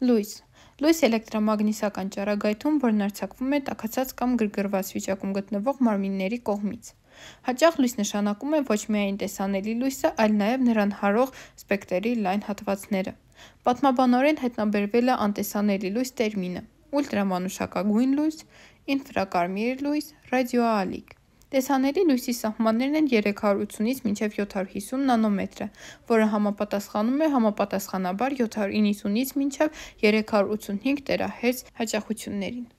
Լույս։ Լույս էլեկտրամագնիսական ճառագայթում, որն արձակվում է տաքացած կամ գրգռված վիճակում գտնվող մարմինների կողմից։ Հաճախ լույս նշանակում է ոչ միայն տեսանելի լույսը, այլ նաև նրան հարող սպեկտրի լայն հատվածները։ Պատմաբանորեն հայտնաբերվել է անտեսանելի լույս տերմինը՝ ուլտրամանուշակագույն լույս, ինֆրակարմիր լույս, ռադիոալիք։ Տեսանելի լույսի սահմաններն են 380-ից մինչև 750 նանոմետրը, որը համապատասխանում է համապատասխանաբար 790-ից մինչև 385 տերահերց հաճախություններին։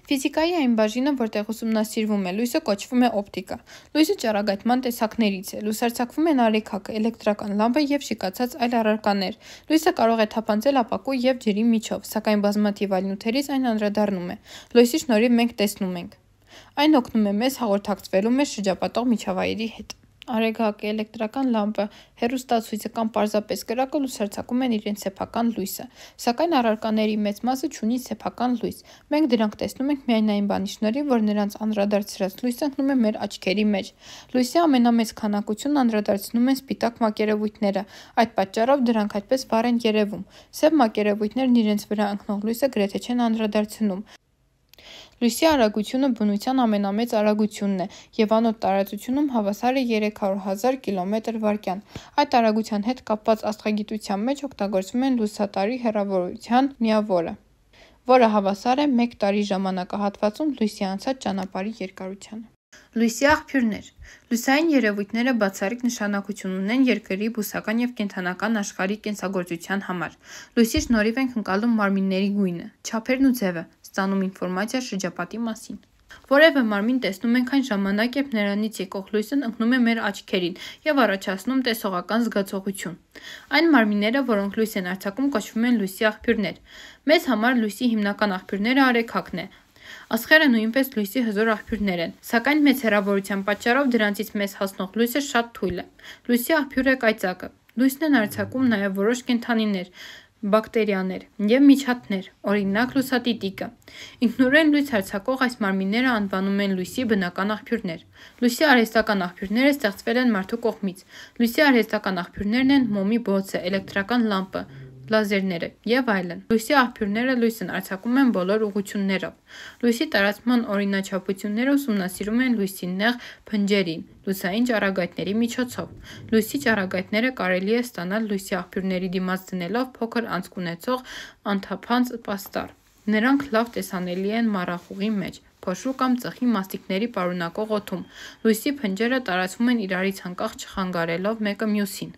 Ֆիզիկայի այն բաժինը, որտեղ ուսումնասիրվում է լույսը, կոչվում է օպտիկա։ Լույսը ճառագայթման տեսակներից է։ Լուսարձակվում են ալիքակը, էլեկտրական լամպը և շիկացած այլ առարկաներ։ Լույսը կարող է թափանցել ապակու և ջրի միջով, սակայն բազմաթիվ այլ նյութերից այն անդրադառնում է։ Լույսի շնորհիվ մենք տեսնում ենք։ Այն օգնում է մեզ հաղորդակցվելու մեր շրջապատող միջավայրի հետ։ Արեգակը, էլեկտրական լամպը, հեռուստացույցը կամ պարզապես կրակը լուսարձակում են իրենց սեփական լույսը, սակայն առարկաների մեծ մասը չունի սեփական լույս։ Մենք դրանք տեսնում ենք միայն այն բանի շնորհիվ, որ նրանց անդրադարձրած լույսը ընկնում է մեր աչքերի մեջ։ Լույսի ամենամեծ քանակությունն անդրադարձնում են սպիտակ մակերևույթները, այդ պատճառով դրանք այդպես վառ են երևում։ Սև մակերևույթներն իրենց վրա ընկնող լույսը գրեթե չեն անդրադարձնում։ Լույսի արագությունը բնության ամենամեծ արագությունն է և անոտ տարածությունում հավասար է 300,000 կմ/վ։ Այդ արագության հետ կապված աստղագիտության մեջ օգտագործվում են լուսատարի հեռավորության միավորը, որը հավասար է 1 տարի ժամանակահատվածում լույսի անցած ճանապարհի երկարությանը։ Լույսի աղբյուրներ։ Լուսային երևույթները բացառիկ նշանակություն ունեն Երկրի բուսական և կենդանական աշխարհի կենսագործության համար։ Լույսի շնորհիվ ենք ընկալում մարմինների գույնը, չափերն ու ձևը, ստանում ինֆորմացիա շրջապատի մասին։ Որևէ մարմին տեսնում ենք այն ժամանակ, երբ նրանից եկող լույսն ընկնում է մեր աչքերին և առաջացնում տեսողական զգացողություն։ Այն մարմինները, որոնք լույս են արձակում, կոչվում են լույսի աղբյուրներ։ Մեզ համար լույսի հիմնական աղբյուրները արեգակն է։ Աստղերը նույնպես լույսի հզոր աղբյուրներ են, սակայն մեծ հեռավորության պատճառով դրանցից մեզ հասնող լույսը շատ թույլ է։ Լույսի աղբյուր է կայծակը։ Լույսն են արձակում նաև որոշ կենդանիներ, բակտերիաներ և միջատներ, օրինակ լուսատիտիկը։ Ինքնուրույն լույս արձակող այս մարմինները անվանում են լույսի բնական աղբյուրներ։ Լույսի արհեստական աղբյուրները ստեղծվել են մարդու կողմից։ Լույսի արհեստական աղբյուրներն են մոմի բոցը, էլեկտրական լամպը, լազերները և այլն։ Լույսի աղբյուրները լույսն արձակում են բոլոր ուղղություններով։ Լույսի տարածման օրինաչափությունները ուսումնասիրում են լույսի նեղ փնջերին լուսային ճառագայթների միջոցով։ Լույսի ճառագայթները կարելի է ստանալ լույսի աղբյուրների դիմաց դնելով փոքր անցք ունեցող անթափանց պաստառ։ Նրանք լավ տեսանելի են մառախուղի մեջ, փոշու կամ ծխի մաստիկների պարունակող օդում։ Լույսի փնջերը տարածվում են իրարից անկախ չխանգարելով մեկը մյուսին։